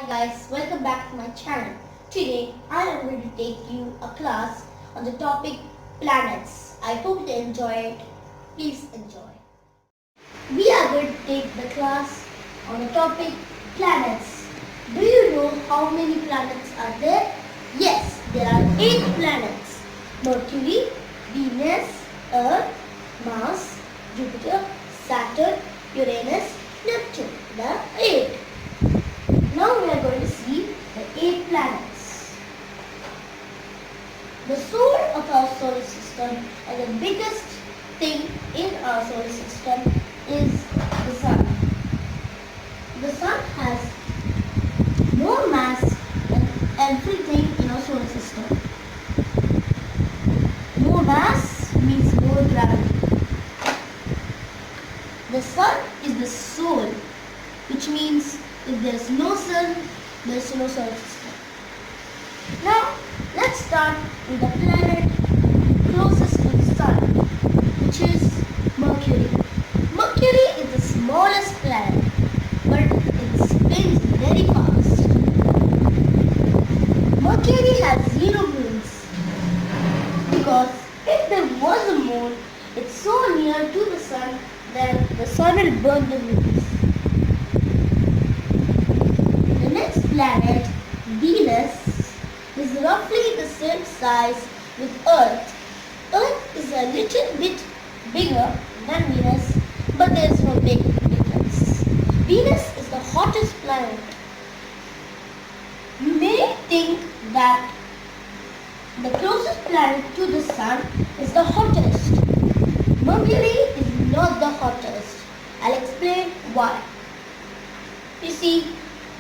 guys, welcome back to my channel. Today I am going to take you a class on the topic planets. I hope you enjoy it. Please enjoy. We are going to take the class on the topic planets. Do you know how many planets are there? Yes, there are 8 planets. Mercury, Venus, Earth, Mars, Jupiter, Saturn, Uranus, Neptune. There are 8. Now we are going to see the 8 planets. The soul of our solar system and the biggest thing in our solar system is the Sun. The Sun has more mass than everything in our solar system. More mass means more gravity. The Sun is the soul, which means if there is no Sun, there is no solar system. Now, let's start with the planet closest to the Sun, which is Mercury. Mercury is the smallest planet, but it spins very fast. Mercury has 0 moons because if there was a moon, it's so near to the Sun, then the Sun will burn the moons. The next planet, Venus, is roughly the same size with Earth. Earth is a little bit bigger than Venus, but there is no big difference. Venus is the hottest planet. You may think that the closest planet to the Sun is the hottest. Mercury is not the hottest. I'll explain why. You see,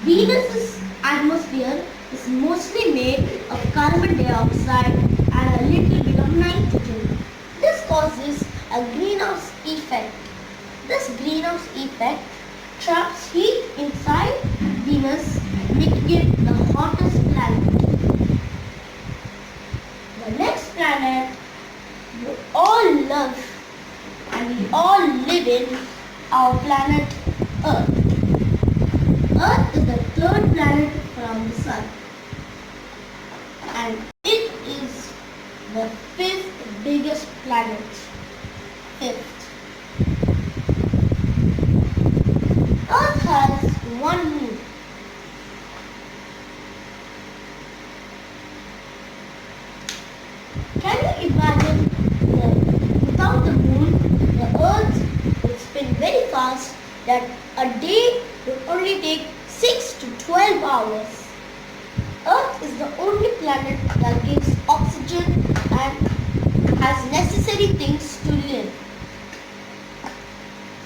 Venus's atmosphere is mostly made of carbon dioxide and a little bit of nitrogen. This causes a greenhouse effect. This greenhouse effect traps heat inside Venus, making it the hottest planet. The next planet you all love and we all live in, our planet Earth. Earth is the 3rd planet from the Sun, and it is the 5th biggest planet. 5th. Earth has 1 moon. Can you imagine that without the moon, the Earth would spin very fast, that a day would only take 6 to 12 hours. Earth is the only planet that gives oxygen and has necessary things to live.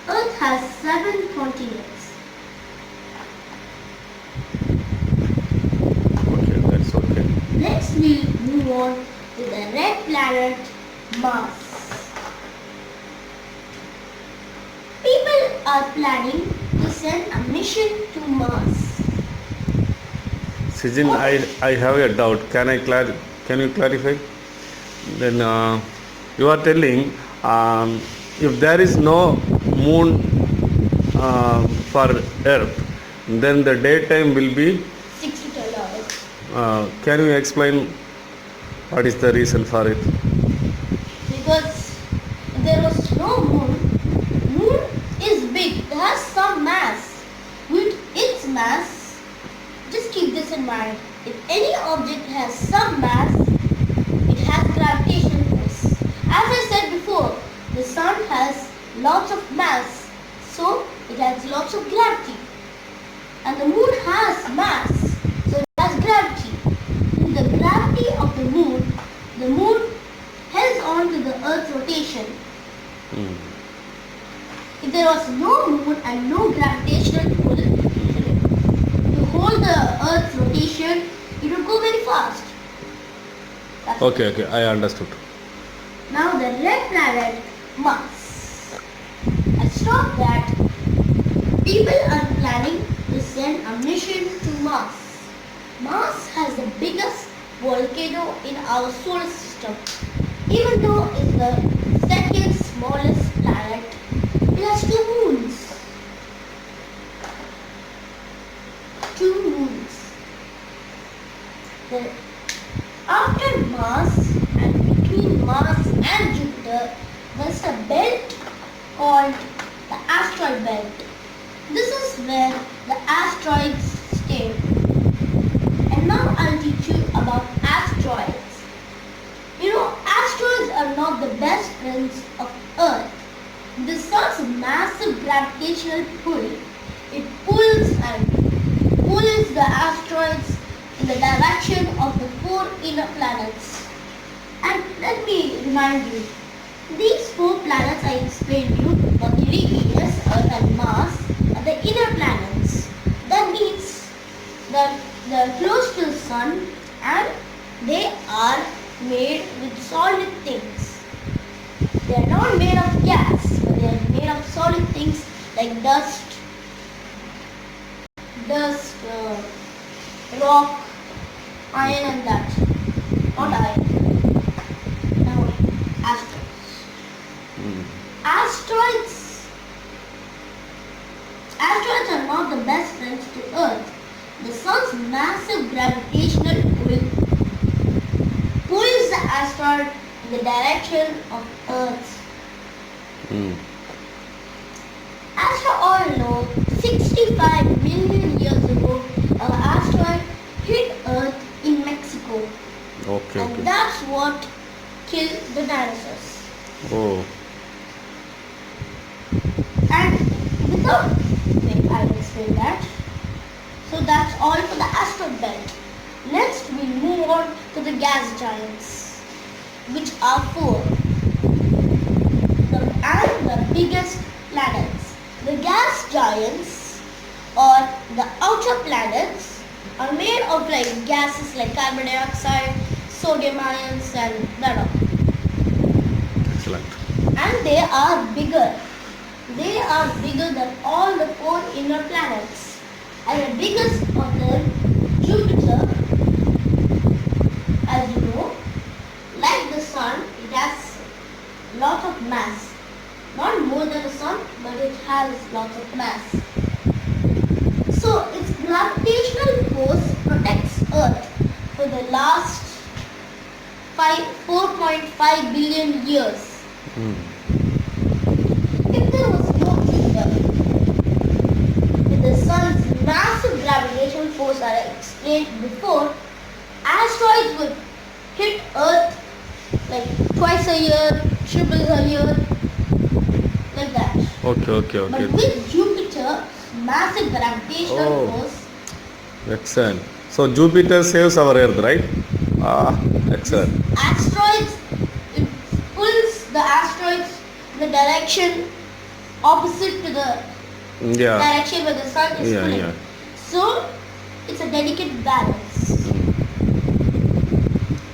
Earth has 7 continents. Okay, that's okay. Next we'll move on to the red planet Mars. People are planning to send a mission to Mars. Sijin, I have a doubt. Can you clarify? Then you are telling if there is no moon for Earth, then the daytime will be 6 to 12 hours. can you explain what is the reason for it? Because if there was no moon, moon is big. It has some mass. With its mass, just keep this in mind. If any object has some mass, it has gravitational force. As I said before, the Sun has lots of mass, so it has lots of gravity. And the moon has mass, so it has gravity. In the gravity of the moon holds on to the Earth's rotation. If there was no moon and no gravitational pull to hold the Earth's rotation, it would go very fast. Okay, I understood. Now the red planet Mars. I stop that. People are planning to send a mission to Mars. Mars has the biggest volcano in our solar system. Even though it's the 2nd smallest planet, it has 2 moons. 2 moons. The, after Mars and between Mars and Jupiter, there's a belt called the asteroid belt. This is where the asteroids stay. And now I'll teach you about asteroids. You know, asteroids are not the best friends of Earth. The sun's massive gravitational pull, it pulls the asteroids in the direction of the four inner planets. And let me remind you, these four planets I explained to you, Mercury, Venus, Earth and Mars, are the inner planets. That means that they are close to the sun and they are made with solid things. They are not made of gas, but they are made of solid things like dust, rock, iron and that. Not iron. Now, asteroids. Asteroids are not the best friends to Earth. The sun's massive gravitational pull pulls the asteroid in the direction of Earth. As you all know, 65 million years ago, an asteroid hit Earth in Mexico. Okay. And that's what killed the dinosaurs. Oh. And wait, I'll explain that. So that's all for the asteroid belt. Next we move on to the gas giants, which are four. And the biggest planets. The gas giants or the outer planets are made of like gases like carbon dioxide, sodium ions and that all. Excellent. And they are bigger. They are bigger than all the four inner planets. And the biggest of them, Jupiter, as you know, like the sun, it has lot of mass. Not more than the sun, but it has lots of mass. So its gravitational force protects Earth for the last 4.5 billion years. If there was no Jupiter, with the sun's massive gravitational force that I explained before, asteroids would hit Earth like twice a year, triples a year, like that. Okay. But with Jupiter's massive gravitational force, Excellent. So Jupiter saves our Earth, right? Excellent. asteroids, it pulls the asteroids in the direction opposite to the direction where the sun is pulling. So it's a delicate balance.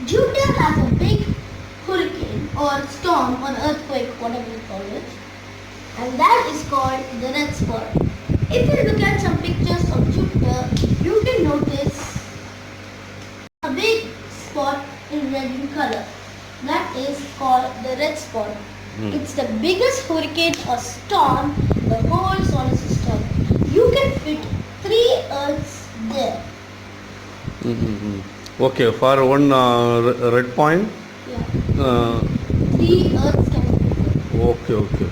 Jupiter has a big hurricane or storm or earthquake, whatever you call it, and that is called the red spot. If you look at some pictures of Jupiter, you can notice a big spot in red in color. That is called the red spot. It's the biggest hurricane or storm in the whole solar system. You can fit 3 Earths there. Okay, for one red point. 3 Earths can fit there. Okay.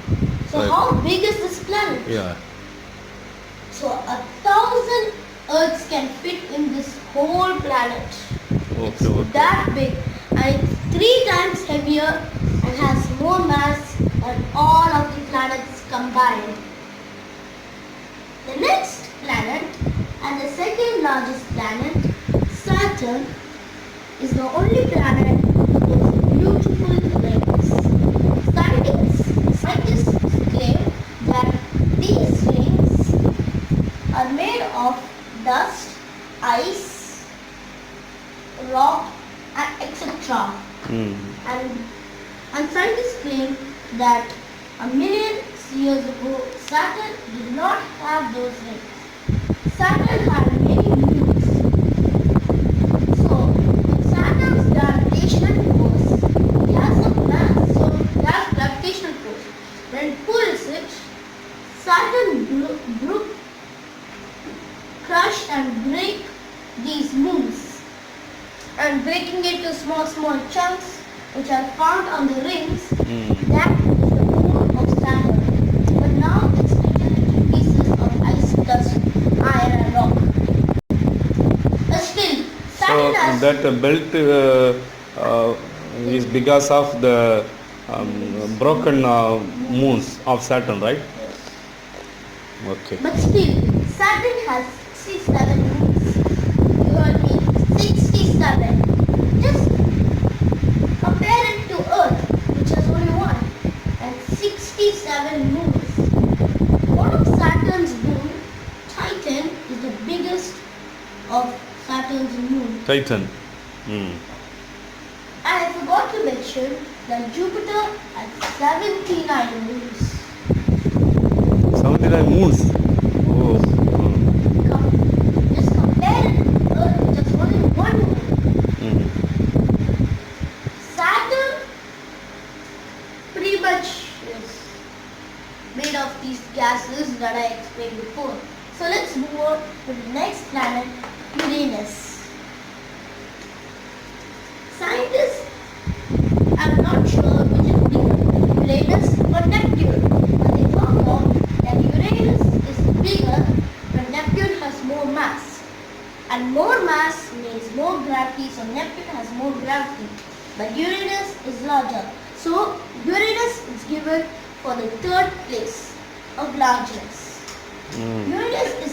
So how big is this planet? Yeah. So 1,000 Earths can fit in this whole planet. Okay. That big, and it's 3 times heavier and has more mass than all of the planets combined. The next planet and the second largest planet, Saturn, is the only planet with beautiful rings. Scientists claim that these rings are made of dust, ice, rock and etc. And scientists claim that a million years ago Saturn did not have those rings. Saturn had many moons. So Saturn's gravitational force, it has some mass, so it has gravitational force. When it pulls it, Saturn crush and break these moons. and breaking it to small chunks which are found on the rings. Mm. That is the moon of Saturn. But now it's split into pieces of ice, dust, iron and rock. But still, So Saturn has that belt is because of the broken moons of Saturn, right? Okay. But still, Saturn has 67 moons. You heard me, 67. Just compare it to Earth, which has only one, and 67 moons. One of Saturn's moon, Titan, is the biggest of Saturn's moon. Titan. Mm. And I forgot to mention that Jupiter has 79 moons. 79 moons. Oh. Just compare it to Earth, which has only one moon. Mm. Saturn pretty much is made of these gases that I explained before. So let's move on to the next planet, Uranus. Scientists are not sure which is bigger, Uranus or Neptune. But they found out that Uranus is bigger but Neptune has more mass. And more mass means more gravity, so Neptune has more gravity. But Uranus is larger. So Uranus is given for the third place of largeness. Mm. Uranus is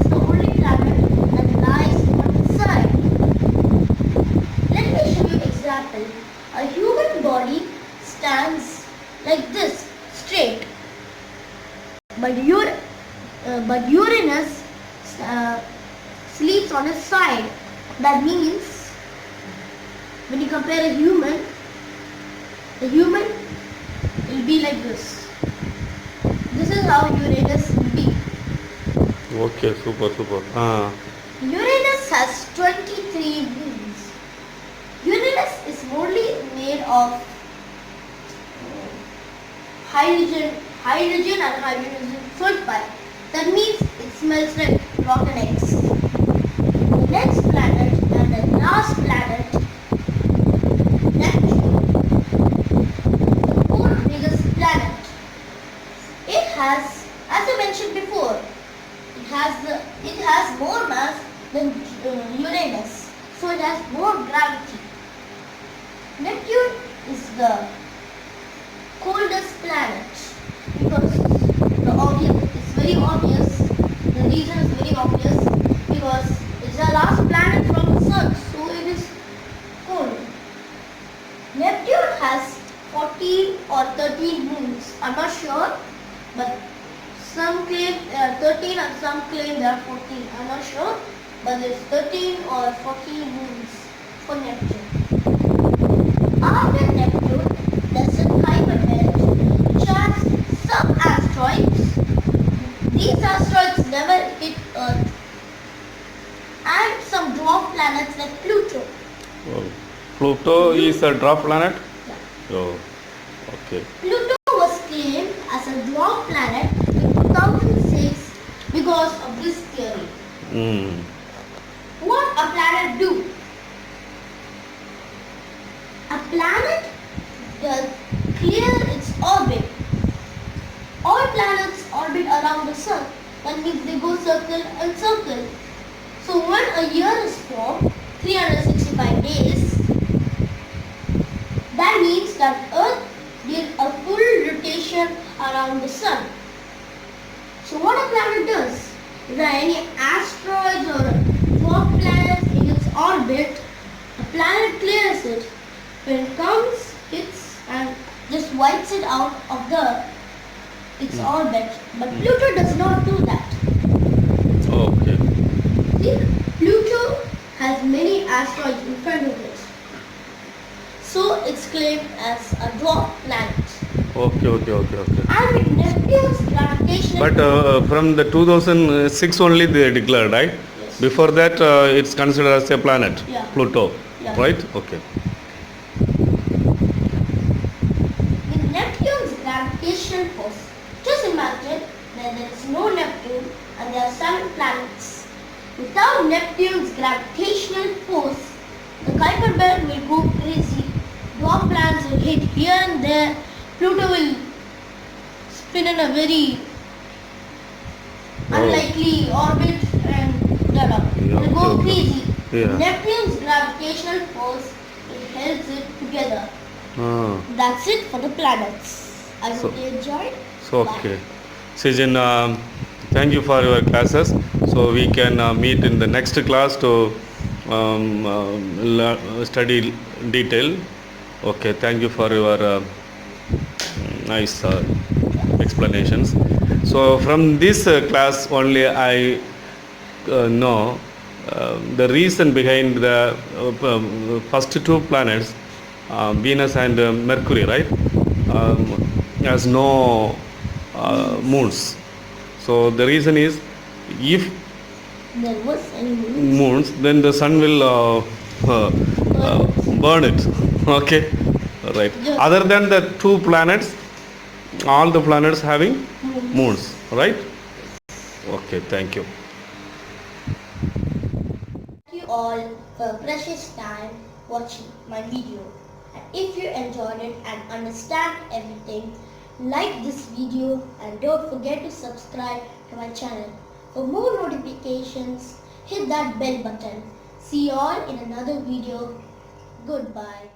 the only planet that lies on the side. Let me show you example. A human body stands like this, straight. But Uranus sleeps on its side. That means when you compare a human, the human will be like this. This is how Uranus will be. Okay, super. Uranus has 23 moons. Uranus is only made of hydrogen and hydrogen sulfide. That means it smells like rotten eggs. The next planet and the last planet, Neptune, the fourth biggest planet. It has, as I mentioned before, it has more mass than Uranus, so it has more gravity. Neptune is the coldest planet because it's very obvious. The reason is very obvious because it's the last planet from the sun, so it is cold. Neptune has 14 or 13 moons. I'm not sure, but some claim there are 13 and some claim there are 14. I'm not sure, but there's 13 or 14 moons for Neptune. After Neptune, there's a Kuiper belt which has some asteroids. These asteroids never hit Earth, and some dwarf planets like Pluto. Oh. Pluto is a dwarf planet? Yeah. Oh, okay. Pluto was claimed as a dwarf planet in 2006 because of this theory. Mm. What a planet do? A planet does clear its orbit. All planets orbit around the sun. That means they go circle and circle. So when a year is formed, 365 days, that means that Earth did a full rotation around the sun. So what a planet does? If there are any asteroids or dwarf planets in its orbit, a planet clears it. When it comes, hits and just wipes it out of its orbit. But Pluto does not do that. Okay. See, Pluto has many asteroids in front of it. So it's claimed as a dwarf planet. Okay. And with Neptune's gravitational But from the 2006 only they declared, right? Yes. Before that it's considered as a planet, Yeah. Pluto, Yeah. right? Okay. with Neptune's gravitational force, just imagine that there is no Neptune and there are 7 planets. Without Neptune's gravitational force, the Kuiper belt will go crazy. Dwarf planets will hit here and there. Pluto will spin in a very unlikely orbit and it will go crazy. Yeah. Neptune's gravitational force holds it together. Ah. That's it for the planets. I hope you enjoyed. So okay. Sijin, thank you for your classes. So we can meet in the next class to study detail. Okay, thank you for your nice explanations. So from this class only I know the reason behind the first two planets, Venus and Mercury, right? Has no moons. So the reason is, if There was any moons, then the sun will burn it. Okay, right. Yes. Other than the two planets, all the planets having moons, right? Okay, thank you. Thank you all for your precious time watching my video. And if you enjoyed it and understand everything, like this video and don't forget to subscribe to my channel. For more notifications, hit that bell button. See you all in another video. Goodbye.